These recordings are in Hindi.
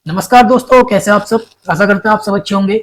नमस्कार दोस्तों, कैसे आप सब। आशा करते हैं आप सब अच्छे होंगे।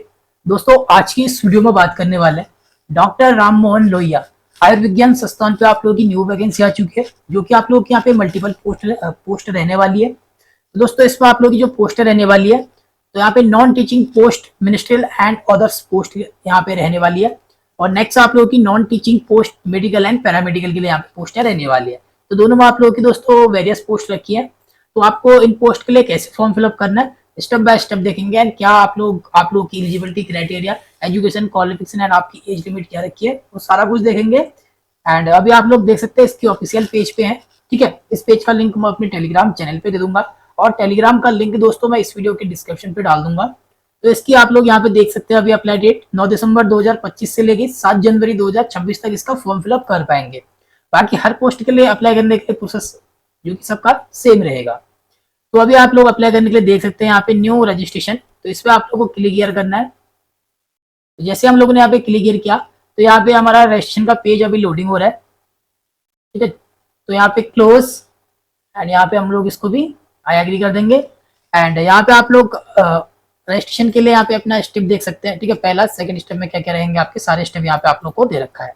दोस्तों, आज की इस वीडियो में बात करने वाले हैं डॉक्टर राम मोहन लोहिया आयुर्विज्ञान संस्थान पे आप लोगों की न्यू वैकेंसी आ चुकी है, जो कि आप लोगों के यहाँ पे मल्टीपल पोस्ट रहने वाली है। तो दोस्तों, इसमें आप लोगों की जो पोस्ट रहने वाली है, तो यहाँ पे non teaching post, ministerial and others post यहाँ पे रहने वाली है। और नेक्स्ट आप लोगों की non teaching post medical and paramedical के लिए यहाँ पे पोस्टें रहने वाली है। तो दोनों में आप लोगों की दोस्तों वेरियस पोस्ट रखी है। तो आपको इन पोस्ट के लिए कैसे फॉर्म फिलअप करना है, स्टेप बाय स्टेप देखेंगे। एंड क्या आप लोग की eligibility criteria, education qualification and आपकी एज लिमिट क्या रखी है, वो सारा कुछ देखेंगे। एंड अभी आप लोग देख सकते हैं इसकी ऑफिशियल पेज पे है। ठीक है, इस पेज का लिंक मैं अपने टेलीग्राम चैनल पे दे दूंगा, और टेलीग्राम का लिंक दोस्तों मैं इस वीडियो के डिस्क्रिप्शन पे डाल दूंगा। तो इसकी आप लोग यहाँ पे देख सकते हैं, अभी अप्लाई डेट 9 दिसंबर 2025 से लेके 7 जनवरी 2026 तक इसका फॉर्म फिलअप कर पाएंगे। बाकी हर पोस्ट के लिए अप्लाई करने के लिए प्रोसेस जो कि सबका सेम रहेगा। तो अभी आप लोग अप्लाई करने के लिए देख सकते हैं यहाँ पे न्यू रजिस्ट्रेशन, तो इस पे आप लोगों को क्लिक करना है। तो जैसे हम लोगों ने यहाँ पे क्लिक किया, तो यहाँ पे हमारा रजिस्ट्रेशन का पेज अभी लोडिंग हो रहा है। ठीक है, तो यहाँ पे क्लोज, एंड यहाँ पे हम लोग इसको भी आई एग्री कर देंगे। एंड यहाँ पे आप लोग रजिस्ट्रेशन के लिए यहाँ पे अपना स्टेप देख सकते हैं। ठीक है, पहला सेकंड स्टेप में क्या क्या रहेंगे, आपके सारे स्टेप यहाँ पे आप लोग को दे रखा है।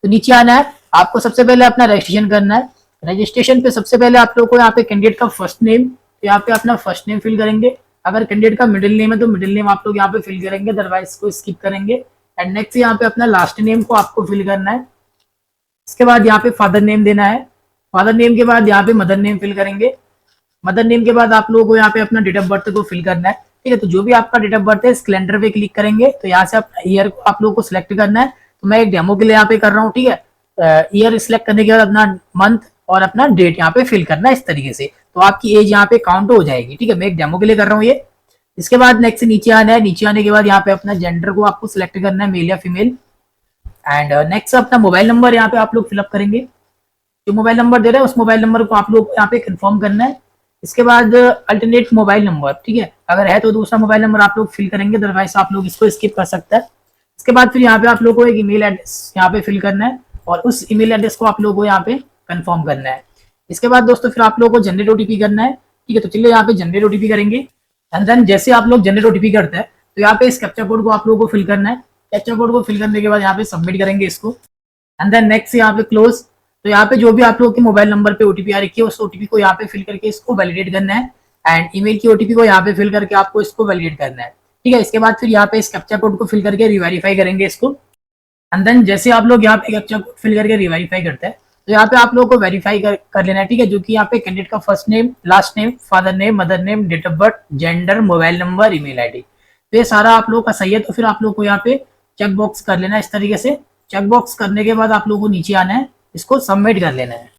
तो नीचे आना है, आपको सबसे पहले अपना रजिस्ट्रेशन करना है। रजिस्ट्रेशन पे सबसे पहले आप लोग को यहाँ पे कैंडिडेट का फर्स्ट नेम, यहाँ पे अपना फर्स्ट नेम फिल करेंगे। अगर कैंडिडेट का मिडिल नेम है तो मिडिल नेम आप लोग यहाँ पे फिल करेंगे, अदरवाइज को स्किप करेंगे। एंड नेक्स्ट यहाँ पे अपना लास्ट नेम को आपको फिल करना है। इसके बाद यहाँ पे फादर नेम देना है। फादर नेम के बाद यहाँ पे मदर नेम फिल करेंगे। मदर नेम के बाद आप लोगों को यहाँ पे अपना डेट ऑफ बर्थ को फिल करना है। ठीक है, तो जो भी आपका डेट ऑफ बर्थ है इस कैलेंडर पे क्लिक करेंगे, तो यहाँ से ईयर को आप लोगों को सिलेक्ट करना है। तो मैं एक डेमो के लिए यहाँ पे कर रहा हूँ। ठीक है, ईयर सिलेक्ट करने के बाद अपना मंथ और अपना डेट यहाँ पे फिल करना है इस तरीके से, तो आपकी एज यहाँ पे काउंट हो जाएगी। ठीक है, मैं एक डेमो के लिए कर रहा हूँ ये। इसके बाद नेक्स्ट नीचे आना है। नीचे आने के बाद यहाँ पे अपना जेंडर को आपको सिलेक्ट करना है, मेल या फीमेल। एंड नेक्स्ट अपना मोबाइल नंबर यहाँ पे आप लोग फिलअप करेंगे। जो मोबाइल नंबर दे रहे हैं उस मोबाइल नंबर को आप लोग यहाँ पे कंफर्म करना है। इसके बाद अल्टरनेट मोबाइल नंबर, ठीक है, अगर है तो दूसरा मोबाइल नंबर आप लोग फिल करेंगे, अदरवाइज आप लोग इसको स्किप कर सकते हैं। इसके बाद फिर यहाँ पे आप लोग को एक ईमेल एड्रेस यहाँ पे फिल करना है, और उस ईमेल एड्रेस को आप लोग को यहाँ पे कंफर्म करना है। इसके बाद दोस्तों फिर आप लोग को जनरेट ओटीपी करना है। ठीक है, तो चलिए यहाँ पे जनरेट ओटीपी करेंगे। एंड देन जैसे आप लोग जनरेट ओटीपी करते हैं, तो यहाँ पे इस कैप्चा कोड को आप लोगों को फिल करना है। कैप्चा कोड को फिल करने के बाद यहाँ पे सबमिट करेंगे इसको। एंड देन नेक्स्ट यहाँ पे क्लोज। तो यहाँ पे जो भी आप लोग के मोबाइल नंबर पे ओटीपी आ रखी है, उस ओटीपी को यहाँ पे फिल करके इसको वैलिडेट करना है। एंड ईमेल की ओटीपी को यहाँ पे फिल करके आपको इसको वैलिडेट करना है। ठीक है, इसके बाद फिर यहाँ पे इस कैप्चा कोड को फिल करके रिवेरीफाई करेंगे इसको। एंड देन जैसे आप लोग यहाँ पे कैप्चा कोड फिल करके रिवेरीफाई करते हैं, तो यहाँ पे आप लोगों को वेरीफाई कर लेना है। ठीक है, जो कि यहाँ पे कैंडिडेट का first name, last name, father name, mother name, date of birth, gender, mobile number, email ID, तो ये सारा आप लोगों का सही है। तो फिर आप लोग को यहाँ पे चेक बॉक्स कर लेना है इस तरीके से। चेक बॉक्स करने के बाद आप लोगों को नीचे आना है, इसको सबमिट कर लेना है।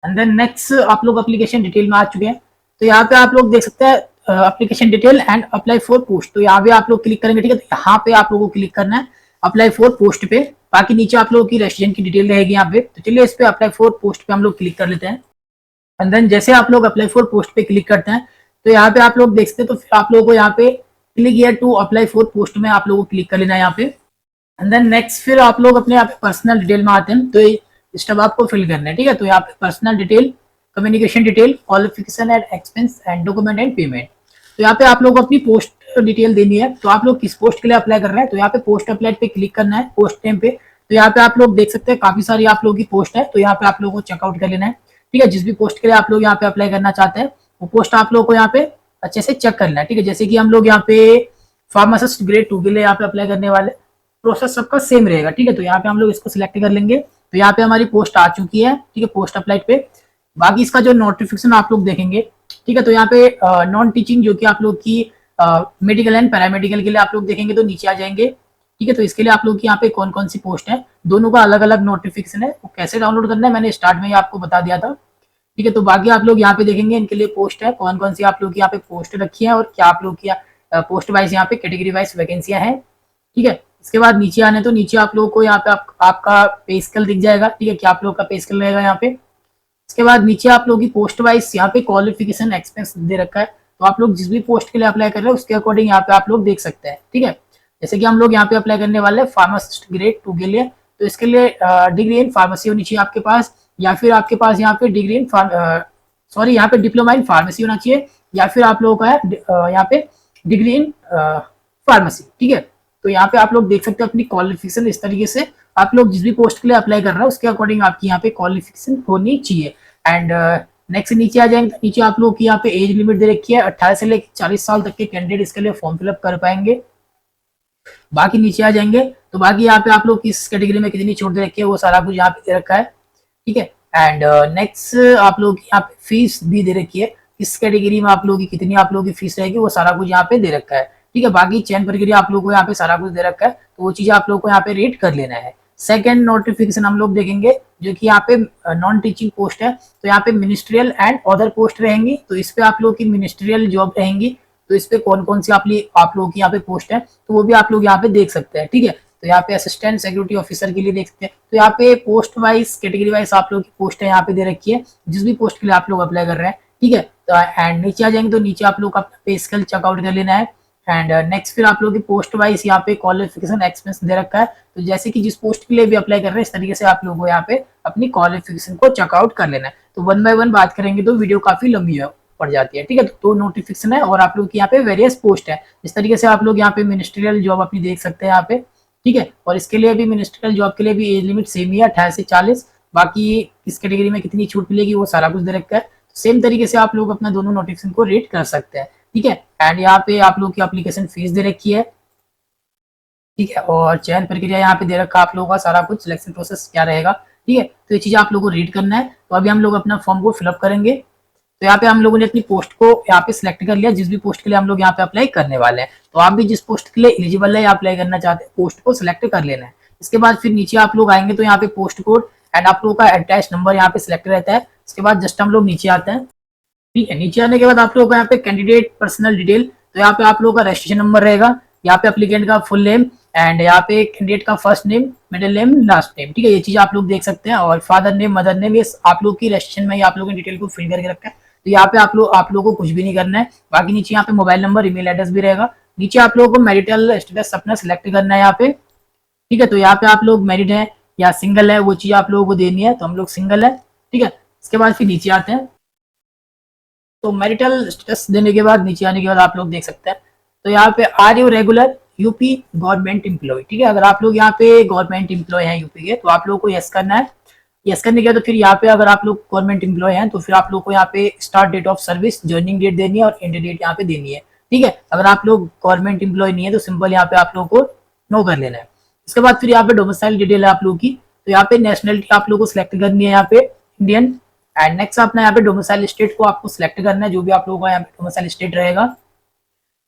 एंड देन नेक्स्ट आप लोग एप्लीकेशन डिटेल में आ चुके हैं। तो यहाँ पे आप लोग देख सकते हैं application detail and apply for post, तो यहाँ पे आप लोग क्लिक करेंगे। ठीक है, तो यहाँ पे आप लोगों को क्लिक करना है अप्लाई फॉर पोस्ट पे। बाकी नीचे आप लोगों की रेजिडेंट की डिटेल रहेगी यहाँ पे। तो चलिए इस पे अप्लाई फॉर पोस्ट पे हम लोग क्लिक कर लेते हैं। एंड देन जैसे आप लोग अप्लाई फॉर पोस्ट पे क्लिक करते हैं, तो यहाँ पे आप लोग देख सकते हैं, तो फिर आप लोगों को यहाँ पे click here to apply for post में आप लोगों को क्लिक कर लेना है यहाँ पे। एंड देन नेक्स्ट फिर आप लोग अपने यहाँ पे पर्सनल डिटेल में आते हैं, तो ये स्टेप आपको फिल करना है। ठीक है, तो यहाँ पे personal detail, communication detail, qualification and expense and document and payment. तो यहाँ पे आप लोग अपनी पोस्ट डिटेल देनी है। तो आप लोग किस पोस्ट के लिए अप्लाई कर रहे हैं, तो यहाँ पे पोस्ट अप्लाई पे क्लिक करना है, पोस्ट नेम पे। तो यहाँ पे आप लोग देख सकते हैं काफी सारी आप लोगों की पोस्ट है, तो यहाँ पे आप लोगों को चेकआउट कर लेना है। ठीक है, जिस भी पोस्ट के लिए आप लोग यहाँ पे अप्लाई करना चाहते हैं, वो पोस्ट आप लोगों को यहाँ पे अच्छे से चेक करना है। ठीक है, जैसे कि हम लोग यहाँ पे फार्मासिस्ट ग्रेड 2 के लिए यहाँ पे अप्लाई करने वाले, प्रोसेस सबका सेम रहेगा। ठीक है, तो यहाँ पे हम लोग इसको सिलेक्ट कर लेंगे। तो यहाँ पे हमारी पोस्ट आ चुकी है। ठीक है, पोस्ट अप्लाइड पे। बाकी इसका जो नोटिफिकेशन आप लोग देखेंगे, ठीक है, तो यहाँ पे नॉन टीचिंग जो कि आप लोग की मेडिकल एंड पैरामेडिकल के लिए आप लोग देखेंगे तो नीचे आ जाएंगे। ठीक है, तो इसके लिए आप लोग की यहाँ पे कौन कौन सी पोस्ट है, दोनों का अलग अलग नोटिफिकेशन है। वो कैसे डाउनलोड करना है मैंने स्टार्ट में ही आपको बता दिया था। ठीक है, तो बाकी आप लोग यहाँ पे देखेंगे इनके लिए पोस्ट है, कौन कौन सी आप लोग की यहाँ पे पोस्ट रखी है, और क्या आप लोग की पोस्ट वाइज यहाँ पे कैटेगरी वाइज वैकेंसियां हैं। ठीक है, इसके बाद नीचे आने, तो नीचे आप लोगों को यहाँ पे आपका पे स्केल दिख जाएगा। ठीक है, क्या आप लोग का पे स्केल रहेगा यहाँ पे। इसके बाद नीचे आप लोगों की पोस्ट वाइज यहाँ पे क्वालिफिकेशन एक्सपेंस दे रखा है। तो आप लोग जिस भी पोस्ट के लिए अप्लाई कर रहे हैं उसके अकॉर्डिंग यहाँ पे आप लोग देख सकते हैं। ठीक है, जैसे कि हम लोग यहाँ पे अप्लाई करने वाले हैं फार्मासिस्ट ग्रेड 2 के लिए, तो इसके लिए डिग्री इन फार्मेसी होनी चाहिए आपके पास, या फिर आपके पास यहाँ पे डिग्री इन सॉरी यहाँ पे डिप्लोमा इन फार्मेसी होना चाहिए, या फिर आप लोगों का है यहाँ पे डिग्री इन फार्मेसी। ठीक है, तो यहाँ पे आप लोग देख सकते हैं अपनी क्वालिफिकेशन इस तरीके से आप लोग जिस भी पोस्ट के लिए अप्लाई कर रहे हैं उसके अकॉर्डिंग आपकी यहाँ पे क्वालिफिकेशन होनी चाहिए। एंड नेक्स्ट नीचे आ जाएंगे, नीचे आप लोग की यहाँ पे एज लिमिट दे रखी है 18 से लेकर 40 साल तक के कैंडिडेट इसके लिए फॉर्म फिलअप कर पाएंगे। बाकी नीचे आ जाएंगे तो बाकी यहाँ पे आप लोग किस कैटेगरी में कितनी छूट दे रखी है वो सारा कुछ यहाँ पे दे रखा है। ठीक है, एंड नेक्स्ट आप लोग यहाँ पे फीस भी दे रखी है, किस कैटेगरी में आप लोग की कितनी आप लोगों की फीस रहेगी वो सारा कुछ यहाँ पे दे रखा है। ठीक है, बाकी चयन प्रक्रिया आप लोग को यहाँ पे सारा कुछ दे रखा है, तो वो चीज आप लोग को यहाँ पे रीड कर लेना है। सेकेंड नोटिफिकेशन हम लोग देखेंगे जो कि यहाँ पे नॉन टीचिंग पोस्ट है, तो यहाँ पे मिनिस्ट्रियल एंड अदर पोस्ट रहेंगी, तो इस पे आप लोग की मिनिस्ट्रियल जॉब रहेंगी, तो इस पे कौन कौन सी आप लोग की यहाँ पे पोस्ट है तो वो भी आप लोग यहाँ पे देख सकते हैं। ठीक है, तो यहाँ पे असिस्टेंट सिक्योरिटी ऑफिसर के लिए देख सकते हैं, तो यहाँ पे पोस्ट वाइज कैटेगरी वाइज आप लोग की पोस्ट है यहाँ पे दे रखी है जिस भी पोस्ट के लिए आप लोग अप्लाई कर रहे हैं। ठीक है, तो एंड नीचे आ जाएंगे तो नीचे आप लोग का अपना पे स्केल चेकआउट कर लेना है। एंड नेक्स्ट फिर आप लोग की पोस्ट वाइज यहाँ पे क्वालिफिकेशन एक्सपीरियंस दे रखा है, तो जैसे कि जिस पोस्ट के लिए भी अप्लाई कर रहे हैं इस तरीके से आप लोगों को यहाँ पे अपनी क्वालिफिकेशन को चेकआउट कर लेना है। तो वन बाय वन बात करेंगे तो वीडियो काफी लंबी पड़ जाती है। ठीक है, तो नोटिफिकेशन है और आप लोग की यहाँ पे वेरियस पोस्ट है, इस तरीके से आप लोग यहाँ पे मिनिस्ट्रियल जॉब अपनी देख सकते हैं यहाँ पे। ठीक है, और इसके लिए भी मिनिस्ट्रियल जॉब के लिए भी एज लिमिट सेम ही है 18 से 40, बाकी इस कैटेगरी में कितनी छूट मिलेगी वो सारा कुछ दे रखा है। सेम तरीके से आप लोग अपना दोनों नोटिफिकेशन को रीड कर सकते हैं। ठीक है, एंड यहाँ पे आप लोग की एप्लीकेशन फीस दे रखी है। ठीक है, और चयन प्रक्रिया यहाँ पे दे रखा है आप लोगों का सारा कुछ, सिलेक्शन प्रोसेस क्या रहेगा। ठीक है, तो ये चीज आप लोगों को रीड करना है। तो अभी हम लोग अपना फॉर्म को फिलअप करेंगे। तो यहाँ पे हम लोगों ने अपनी पोस्ट को यहाँ पे सिलेक्ट कर लिया, जिस भी पोस्ट के लिए हम लोग यहाँ पे अप्लाई करने वाले हैं, तो आप भी जिस पोस्ट के लिए एलिजिबल है या अप्लाई करना चाहते हैं पोस्ट को सिलेक्ट कर लेना है। इसके बाद फिर नीचे आप लोग आएंगे तो यहाँ पे पोस्ट कोड एंड आप लोगों का अटैच नंबर यहाँ पे सिलेक्ट रहता है। इसके बाद जस्ट हम लोग नीचे आते हैं। ठीक है, नीचे आने के बाद आप लोगों का यहाँ पे कैंडिडेट पर्सनल डिटेल, तो यहाँ पे आप लोगों का रजिस्ट्रेशन नंबर रहेगा, यहाँ पे एप्लीकेंट का फुल नेम एंड यहाँ पे कैंडिडेट का first name, middle name, last name. ठीक है, ये चीज आप लोग देख सकते हैं, और फादर नेम, मदर नेम, ये आप लोग की रजिस्ट्रेशन में आप लोगों ने डिटेल को फिल करके रखा है, तो यहाँ पे आप लोगों को कुछ भी नहीं करना है। बाकी नीचे यहाँ पे मोबाइल नंबर, ईमेल एड्रेस भी रहेगा। नीचे आप लोगों को मैरिटल स्टेटस अपना सिलेक्ट करना है यहाँ पे। ठीक है, तो यहाँ पे आप लोग मैरिड है या सिंगल है वो चीज आप लोगों को देनी है, तो हम लोग सिंगल है। ठीक है, इसके बाद फिर नीचे आते हैं, तो मैरिटल स्टेटस देने के बाद नीचे आने के बाद आप लोग देख सकते हैं, तो यहाँ पे are you regular UP government employee. ठीक है, अगर आप लोग यहाँ पे गवर्नमेंट एम्प्लॉय हैं यूपी के तो आप लोगों को यस करना है। यस करने के बाद तो फिर यहाँ पे अगर आप लोग गवर्नमेंट एम्प्लॉय हैं तो फिर आप लोग को यहाँ पे start date of service, joining date देनी है और एंड डेट यहाँ पे देनी है। ठीक है, अगर आप लोग गवर्नमेंट एम्प्लॉय नहीं है तो सिंपल यहाँ पे आप लोग को नो कर लेना है। इसके बाद फिर यहाँ पे डोमिसाइल डिटेल है आप लोग की, तो यहाँ पे नेशनलिटी आप लोग को सिलेक्ट करनी है यहाँ पे इंडियन। एंड नेक्स्ट अपना यहाँ पे डोमिसाइल स्टेट को आपको सिलेक्ट करना है, जो भी आप लोगों का यहाँ पे डोमिसाइल स्टेट रहेगा।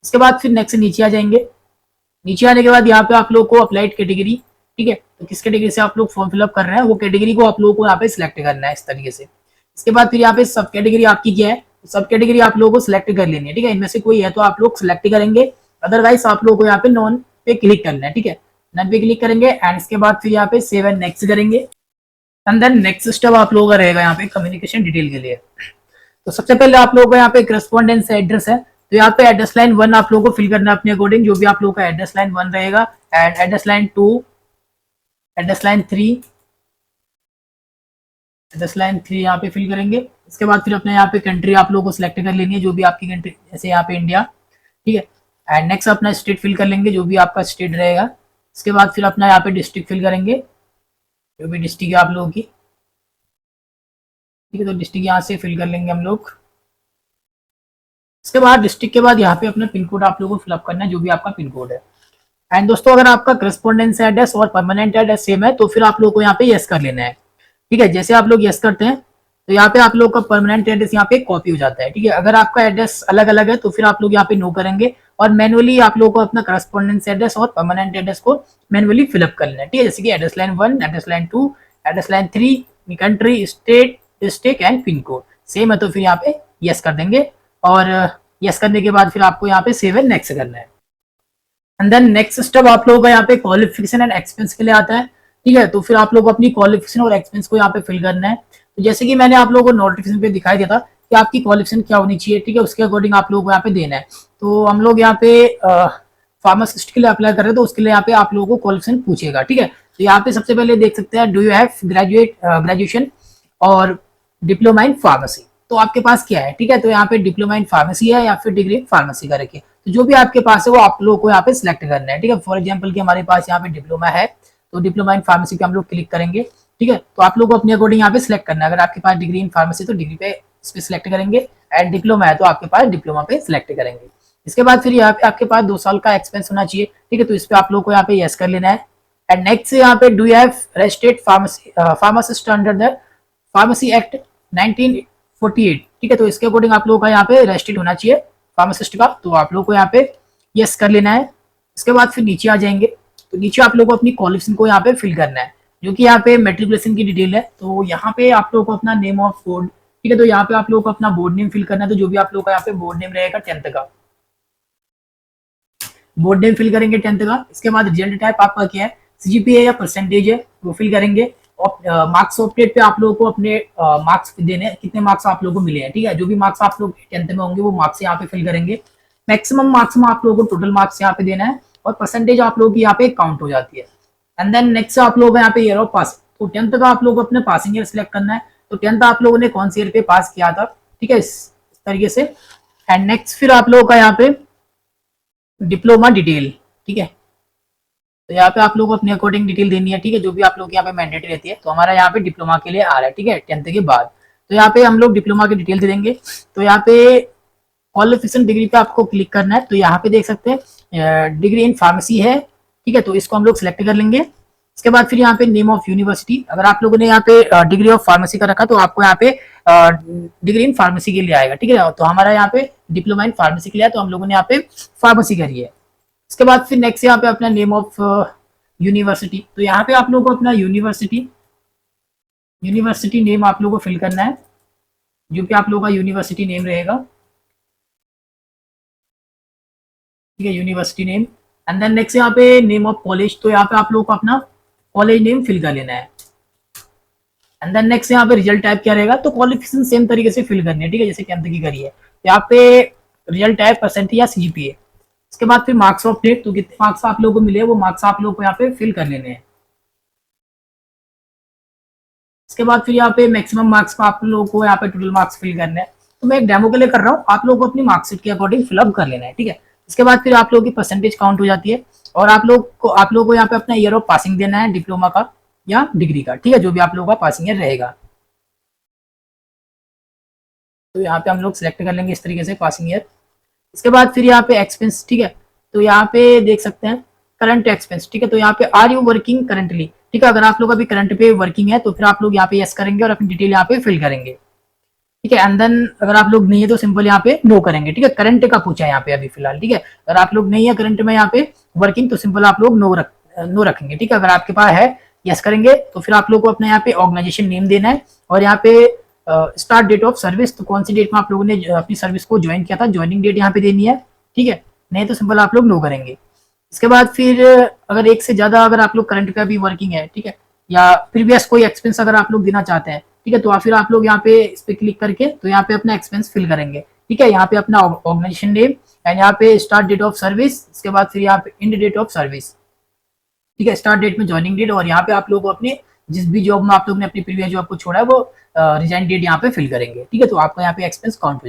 इसके बाद फिर नेक्स्ट नीचे आ जाएंगे। नीचे आने के बाद यहाँ पे आप लोग को अप्लाइड कैटेगरी, ठीक है, तो किस कैटेगरी से आप लोग फॉर्म फिलअप कर रहे हैं वो कैटेगरी को आप लोगों को यहाँ पे सिलेक्ट करना है इस तरीके से। इसके बाद फिर यहाँ पे सब कैटेगरी आपकी क्या है, सब कैटेगरी आप लोगों को सिलेक्ट कर लेनी है। ठीक है, इनमें से कोई है तो आप लोग सिलेक्ट करेंगे, अदरवाइज आप लोगों को यहाँ पे नॉन पे क्लिक करना है। ठीक है, नॉन पे क्लिक करेंगे एंड इसके बाद फिर यहाँ पे सेव एंड नेक्स्ट करेंगे। एंड देन नेक्स्ट स्टेप आप लोगों का रहेगा यहाँ पे कम्युनिकेशन डिटेल के लिए। तो सबसे पहले आप लोगों को यहाँ पे करस्पॉन्डेंस एड्रेस है, तो यहाँ पे एड्रेस लाइन 1 आप लोगों को फिल करना है अपने अकॉर्डिंग, जो भी आप लोगों का एड्रेस लाइन 1 रहेगा, and address line 2, address line 3, address line 3 यहाँ पे फिल करेंगे। इसके बाद फिर अपने यहाँ पे कंट्री आप लोगों को सिलेक्ट कर लेनी है, जो भी आपकी कंट्री, जैसे यहाँ पे इंडिया। ठीक है, एंड नेक्स्ट अपना स्टेट फिल कर लेंगे, जो भी आपका स्टेट रहेगा। इसके बाद फिर अपना यहाँ पे डिस्ट्रिक्ट फिल करेंगे, जो भी डिस्ट्रिक्ट है आप लोगों की। ठीक है, तो डिस्ट्रिक्ट यहाँ से फिल कर लेंगे हम लोग। इसके बाद डिस्ट्रिक्ट के बाद यहाँ पे अपना पिन कोड आप लोगों को फिलअप करना है, जो भी आपका पिन कोड है। एंड दोस्तों अगर आपका करस्पॉन्डेंस एड्रेस और परमानेंट एड्रेस सेम है तो फिर आप लोगों को यहाँ पे यस कर लेना है। ठीक है, जैसे आप लोग यस करते हैं तो यहाँ पे आप लोग का परमानेंट एड्रेस यहाँ पे कॉपी हो जाता है। ठीक है, अगर आपका एड्रेस अलग अलग है तो फिर आप लोग यहाँ पे नो करेंगे और मैनुअली आप लोगों को अपना करस्पॉन्डेंस एड्रेस और परमानेंट एड्रेस को मैनुअली फिलअप कर लेना है। ठीक है, जैसे कि address line 1, address line 2, address line 3, country, state, district and pin code same है तो फिर यहाँ पे यस कर देंगे, और यस करने के बाद फिर आपको यहाँ पे सेव एंड नेक्स्ट करना है। एंड देन नेक्स्ट स्टेप आप लोगों का यहाँ पे क्वालिफिकेशन एंड एक्सपेंस के लिए आता है। ठीक है, तो फिर आप लोग अपनी क्वालिफिकेशन और एक्सपेंस को यहाँ पे फिल करना है। तो जैसे कि मैंने आप लोगों को नोटिफिकेशन पे दिखाई दिया था कि आपकी क्वालिफिकेशन क्या होनी चाहिए, ठीक है, उसके अकॉर्डिंग आप लोगों को यहाँ पे देना है। तो हम लोग यहाँ पे फार्मासिस्ट के लिए अप्लाई कर रहे हैं, तो उसके लिए यहाँ पे आप लोगों को क्वालिफिकेशन पूछेगा। ठीक है, तो यहाँ पे सबसे पहले देख सकते हैं, डू यू हैव ग्रेजुएशन और डिप्लोमा इन फार्मेसी। तो आपके पास क्या है, ठीक है। तो यहाँ पे डिप्लोमा इन फार्मेसी है या फिर डिग्री इन फार्मेसी का रखिए, तो जो भी आपके पास है वो आप लोगों को यहाँ पे सिलेक्ट करना है, ठीक है। फॉर एग्जाम्पल की हमारे पास यहाँ पे डिप्लोमा है, तो डिप्लोमा इन फार्मेसी पे हम लोग क्लिक करेंगे, ठीक है। तो आप लोग को अपने अकॉर्डिंग यहाँ पे सिलेक्ट करना है। अगर आपके पास डिग्री इन फार्मेसी तो डिग्री पे इस पे सिलेक्ट करेंगे, एंड डिप्लोमा है तो आपके पास डिप्लोमा पे सिलेक्ट करेंगे। इसके बाद फिर यहाँ पे आपके पास 2 साल का एक्सपीरियंस होना चाहिए, ठीक है। तो इस पे आप लोग को यहाँ पे यस कर लेना है। एंड नेक्स्ट यहाँ पे do you have registered pharmacist under the pharmacy act 1948, ठीक है। तो इसके अकॉर्डिंग आप लोगों का यहाँ पे रजिस्टर्ड होना चाहिए फार्मासिस्ट का, तो आप लोग को यहाँ पे यस कर लेना है। इसके बाद फिर नीचे आ जाएंगे, तो नीचे आप लोग को अपनी क्वालिफिकेशन को यहाँ पे फिल करना है, जो कि यहाँ पे मेट्रिकुलेशन की डिटेल है। तो यहाँ पे आप लोग को अपना नेम ऑफ बोर्ड, ठीक है, तो यहाँ पे आप लोग को अपना बोर्ड नेम फिल करना है। तो जो भी आप लोग का यहाँ पे बोर्ड नेम रहेगा 10th का बोर्ड नेम फिल करेंगे 10th का। इसके बाद रिजल्ट टाइप आपका क्या है, सीजीपीए या परसेंटेज है वो फिल करेंगे। और मार्क्स ऑफ डेट पे आप लोगों को अपने मार्क्स देने, कितने मार्क्स आप लोगों को मिले हैं, ठीक है। जो भी मार्क्स आप लोग 10th में होंगे वो मार्क्स यहाँ पे फिल करेंगे। मैक्सिमम मार्क्स में आप लोगों को टोटल मार्क्स यहाँ पे देना है, और परसेंटेज आप लोगों की यहाँ पे काउंट हो जाती है। एंड देन नेक्स्ट आप लोगों का यहाँ पे ईयर ऑफ पास, तो 10th का आप लोगों को अपने पासिंग ईयर सिलेक्ट करना है। तो 10th आप लोगों ने कौन सी ईयर पे पास किया था, ठीक है, इस तरीके से। एंड नेक्स्ट फिर आप लोगों का यहाँ पे डिप्लोमा डिटेल, ठीक है। तो यहाँ पे आप लोग को अपने अकॉर्डिंग डिटेल देनी है, ठीक है, जो भी आप लोग यहाँ पे मैंडेटरी रहती है। तो हमारा यहाँ पे डिप्लोमा के लिए आ रहा है, ठीक है, 10th के बाद। तो यहाँ पे हम लोग डिप्लोमा की डिटेल दे देंगे। तो यहाँ पे क्वालिफिकेशन डिग्री पे आपको क्लिक करना है। तो यहाँ पे देख सकते हैं डिग्री इन फार्मेसी है, ठीक है, तो इसको हम लोग सिलेक्ट कर लेंगे। इसके बाद फिर यहाँ पे नेम ऑफ यूनिवर्सिटी, अगर आप लोगों ने यहाँ पे डिग्री ऑफ फार्मेसी का रखा तो आपको यहाँ पे डिग्री इन फार्मेसी के लिए आएगा, ठीक है। तो हमारा यहाँ पे डिप्लोमा इन फार्मेसी के लिए है, तो हम लोगों ने यहाँ पे फार्मेसी करी है। इसके बाद फिर नेक्स्ट यहाँ पे अपना नेम ऑफ यूनिवर्सिटी, तो यहाँ पे आप लोगों को अपना यूनिवर्सिटी नेम आप लोगों को फिल करना है, जो कि आप लोगों का यूनिवर्सिटी नेम रहेगा, ठीक है, university name. And then next यहाँ पे नेम ऑफ कॉलेज, तो यहाँ पे आप लोगों को अपना कॉलेज नेम फिल कर लेना है। एंड देन नेक्स्ट यहाँ पे रिजल्ट टाइप क्या रहेगा, तो क्वालिफिकेशन सेम तरीके से फिल करनी है, ठीक है, जैसे 10th की करी है। तो यहाँ पे रिजल्ट टाइप परसेंटेज या सीजीपीए। इसके बाद फिर मार्क्स ऑफ डेट, तो कितने मार्क्स आप लोगों को मिले वो मार्क्स आप लोगों को यहाँ पे फिल कर लेने हैं। इसके बाद फिर यहाँ पे मैक्सिमम मार्क्स का आप लोगों को यहाँ पे टोटल मार्क्स फिल करने हैं। तो मैं एक डेमो के लिए कर रहा हूँ, आप लोगों को अपनी मार्कशीट के अकॉर्डिंग फिलअप कर लेना है, ठीक है। इसके बाद फिर आप लोगों की परसेंटेज काउंट हो जाती है, और आप लोग को यहाँ पे अपना ईयर ऑफ पासिंग देना है, डिप्लोमा का या डिग्री का, ठीक है, जो भी आप लोगों का पासिंग ईयर रहेगा। तो यहाँ पे हम लोग सिलेक्ट कर लेंगे इस तरीके से पासिंग ईयर। इसके बाद फिर यहाँ पे एक्सपेंस, ठीक है, तो यहाँ पे देख सकते हैं करंट एक्सपेंस, ठीक है। तो यहाँ पे आर यू वर्किंग करंटली, ठीक है, अगर आप लोग अभी करंट पे वर्किंग है तो फिर आप लोग यहाँ पे यस करेंगे और अपनी डिटेल यहाँ पे फिल करेंगे, ठीक है। एंड देन अगर आप लोग नहीं है तो सिंपल यहाँ पे नो करेंगे, ठीक है। करंट का पूछा है यहाँ पे अभी फिलहाल, ठीक है। अगर आप लोग नहीं है करंट में यहाँ पे वर्किंग तो सिंपल आप लोग नो रखेंगे, ठीक है। अगर आपके पास है यस करेंगे। तो फिर आप लोग को अपना यहाँ पे ऑर्गेनाइजेशन नेम देना है, और यहाँ पे स्टार्ट डेट ऑफ सर्विस, तो कौन सी डेट में आप लोगों ने अपनी सर्विस को ज्वाइन किया था, ज्वाइनिंग डेट यहाँ पे देनी है, ठीक है। नहीं तो सिंपल आप लोग नो करेंगे। इसके बाद फिर अगर एक से ज्यादा अगर आप लोग करंट पे अभी वर्किंग है, ठीक है, या प्रीवियस कोई एक्सपेंस अगर आप लोग देना चाहते हैं, ठीक है, तो फिर आप लोग यहाँ पे इस पे क्लिक करके तो यहाँ पे अपना एक्सपेंस फिल करेंगे, ठीक है। यहाँ पे अपना ऑर्गेनाइजेशन नेम एंड यहाँ पे स्टार्ट डेट ऑफ सर्विस, इसके बाद फिर यहाँ पे एंड डेट ऑफ सर्विस, ठीक है, स्टार्ट डेट में ज्वाइनिंग डेट, और यहाँ पे आप लोग को अपने जिस भी जॉब में आप लोग ने अपनी प्रीवियस जॉब को छोड़ा है वो रिजाइन डेट यहाँ पे फिल करेंगे, ठीक है। तो आपका यहाँ पे एक्सपेंस काउंट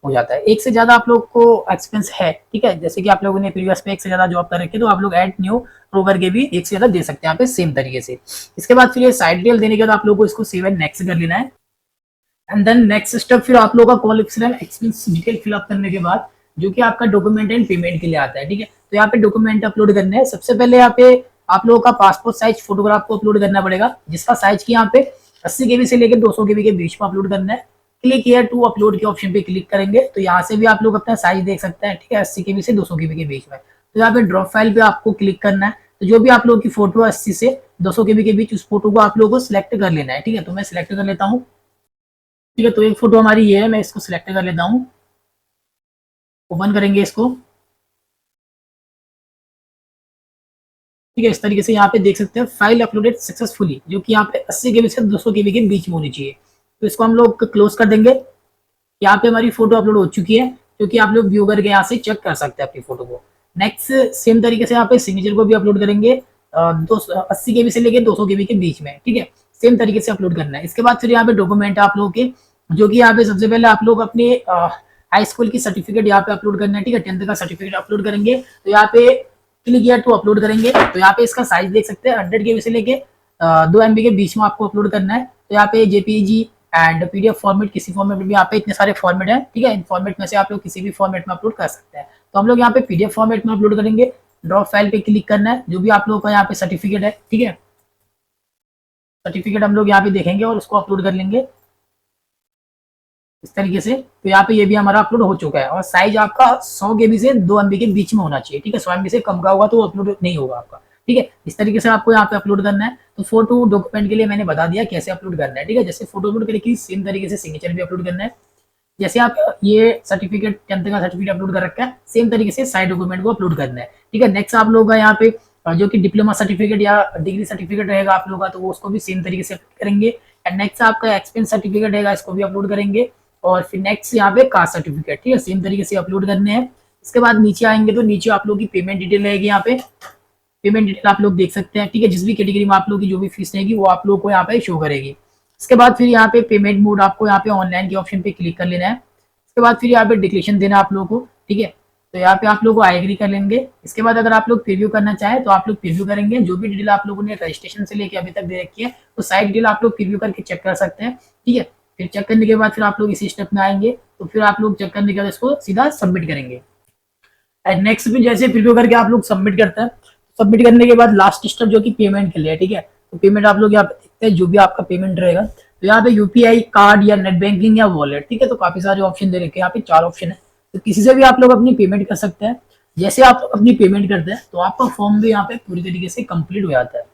हो जाता है। एक से ज्यादा आप लोग को एक्सपेंस है, ठीक है, जैसे कि आप लोगों ने प्रीवियस में एक से ज्यादा जॉब कर रखी है तो आप लोग ऐड न्यू प्रो करके भी एक से ज्यादा दे सकते हैं यहाँ पे सेम तरीके से। इसके बाद फिर ये साइड डिटेल देने के बाद आप लोग को इसको सेव एंड नेक्स्ट कर लेना है। एंड देन नेक्स्ट स्टेप फिर आप लोग का क्वालिफिकेशन एक्सपेंस डिटेल फिलअप करने के बाद जो कि आपका डॉक्यूमेंट एंड पेमेंट के लिए आता है, ठीक है। तो यहाँ पे डॉक्यूमेंट अपलोड करने हैं। सबसे पहले यहाँ पे आप लोगों का पासपोर्ट साइज फोटोग्राफ को अपलोड करना पड़ेगा, जिसका साइज की यहाँ पे 80 KB से लेकर 200 KB के बीच में अपलोड करना है। क्लिक हियर टू अपलोड के ऑप्शन पे क्लिक करेंगे तो यहाँ से भी आप लोग अपना साइज देख सकते हैं, ठीक है, 80 KB से 200 KB के बीच में। तो यहाँ पे ड्रॉप फाइल पे आपको क्लिक करना है। तो जो भी आप लोगों की फोटो है 80 से 200 KB के बीच, उस फोटो को आप लोगों को सिलेक्ट कर लेना है, ठीक है। तो मैं सिलेक्ट कर लेता हूँ, ठीक है। तो एक फोटो हमारी ये है, मैं इसको सिलेक्ट कर लेता हूँ। ओपन करेंगे इसको, ठीक है। इस तरीके से यहाँ पे देख सकते हैं फाइल अपलोडेड सक्सेसफुली, जो कि यहाँ पे 80 KB से 200 KB के बीच में होनी चाहिए। तो इसको हम लोग क्लोज कर देंगे। यहाँ पे हमारी फोटो अपलोड हो चुकी है, क्योंकि आप लोग व्यू करके यहाँ से चेक कर सकते हैं अपनी फोटो को। नेक्स्ट सेम तरीके से यहाँ पे सिग्नेचर को भी अपलोड करेंगे 80 KB से लेकर 200 KB के बीच में, ठीक है, सेम तरीके से अपलोड करना है। इसके बाद फिर यहाँ पे डॉक्यूमेंट आप लोगों के जो कि यहाँ पे सबसे पहले आप लोग अपने हाई स्कूल की सर्टिफिकेट यहाँ पे अपलोड करना है, ठीक है। 10th का सर्टिफिकेट अपलोड करेंगे तो यहाँ पे क्लिक हियर टू अपलोड करेंगे, तो यहाँ पे इसका साइज देख सकते हैं 100 KB से लेके 2 MB के बीच में आपको अपलोड करना है। तो यहाँ पे जेपीजी एंड पीडीएफ फॉर्मेट, किसी फॉर्मेट में भी यहाँ पे इतने सारे फॉर्मेट है, ठीक है। इन फॉर्मेट में से आप लोग किसी भी फॉर्मेट में अपलोड कर सकते हैं। तो हम लोग यहाँ पे पीडीएफ फॉर्मेट में अपलोड करेंगे। ड्रॉप फाइल पे क्लिक करना है, जो भी आप लोगों का यहाँ पे सर्टिफिकेट है, ठीक है। सर्टिफिकेट हम लोग यहाँ पे देखेंगे और उसको अपलोड कर लेंगे इस तरीके से। तो यहाँ पे ये भी हमारा अपलोड हो चुका है और साइज आपका 100 KB से 2 MB के बीच में होना चाहिए, ठीक है। 100 MB से कम का होगा तो अपलोड नहीं होगा आपका, ठीक है। इस तरीके से आपको यहाँ पे अपलोड करना है। तो फोटो डॉक्यूमेंट के लिए मैंने बता दिया कैसे अपलोड करना है, ठीक है। जैसे फोटो अपलोड करके सेम तरीके से सिग्नेचर भी अपलोड करना है। जैसे आप ये सर्टिफिकेट 10th का सर्टिफिकेट अपलोड कर रखा है, सेम तरीके से साइड डॉक्यूमेंट को अपलोड करना है, ठीक है। नेक्स्ट आप लोगों का यहाँ पे जो कि डिप्लोमा सर्टिफिकेट या डिग्री सर्टिफिकेट रहेगा आप लोगों का, तो वो उसको भी सेम तरीके से करेंगे। एंड नेक्स्ट आपका एक्सपीरियंस सर्टिफिकेट रहेगा, इसको भी अपलोड करेंगे। और फिर नेक्स्ट यहाँ पे कास्ट सर्टिफिकेट, ठीक है, सेम तरीके से अपलोड करने हैं। इसके बाद नीचे आएंगे तो नीचे आप लोग की पेमेंट डिटेल रहेगी। यहाँ पे पेमेंट डिटेल आप लोग देख सकते हैं, ठीक है। जिस भी कैटेगरी में आप लोग की जो भी फीस रहेगी वो आप लोग को यहाँ पे शो करेगी। इसके बाद फिर यहाँ पे पेमेंट मोड आपको यहाँ पे ऑनलाइन के ऑप्शन पे क्लिक कर लेना है। इसके बाद फिर यहाँ पे डिक्लेरेशन देना आप लोगों को, ठीक है। तो यहाँ पे आप लोग को आई एग्री कर लेंगे। इसके बाद अगर आप लोग प्रीव्यू करना चाहें तो आप लोग प्रीव्यू करेंगे। जो भी डिटेल आप लोगों ने रजिस्ट्रेशन से लेके अभी तक दे रखी है तो साइड डिटेल आप लोग प्रीव्यू करके चेक कर सकते हैं, ठीक है। फिर चेक करने के बाद फिर आप लोग इसी स्टेप में आएंगे, तो फिर आप लोग चेक करने के बाद इसको सीधा सबमिट करेंगे। एंड नेक्स्ट भी जैसे प्रीव्यू करके आप लोग सबमिट करते हैं, सबमिट करने के बाद लास्ट स्टेप जो कि पेमेंट के लिए, ठीक है। तो पेमेंट आप लोग यहाँ पे देखते हैं, जो भी आपका पेमेंट रहेगा। तो यहाँ पे यूपीआई, कार्ड या नेट बैंकिंग या वॉलेट, ठीक है। तो काफी सारे ऑप्शन दे रखे हैं, यहाँ पे 4 ऑप्शन है। तो किसी से भी आप लोग अपनी पेमेंट कर सकते हैं। जैसे आप अपनी पेमेंट करते हैं तो आपका फॉर्म भी यहाँ पे पूरी तरीके से कंप्लीट हो जाता है।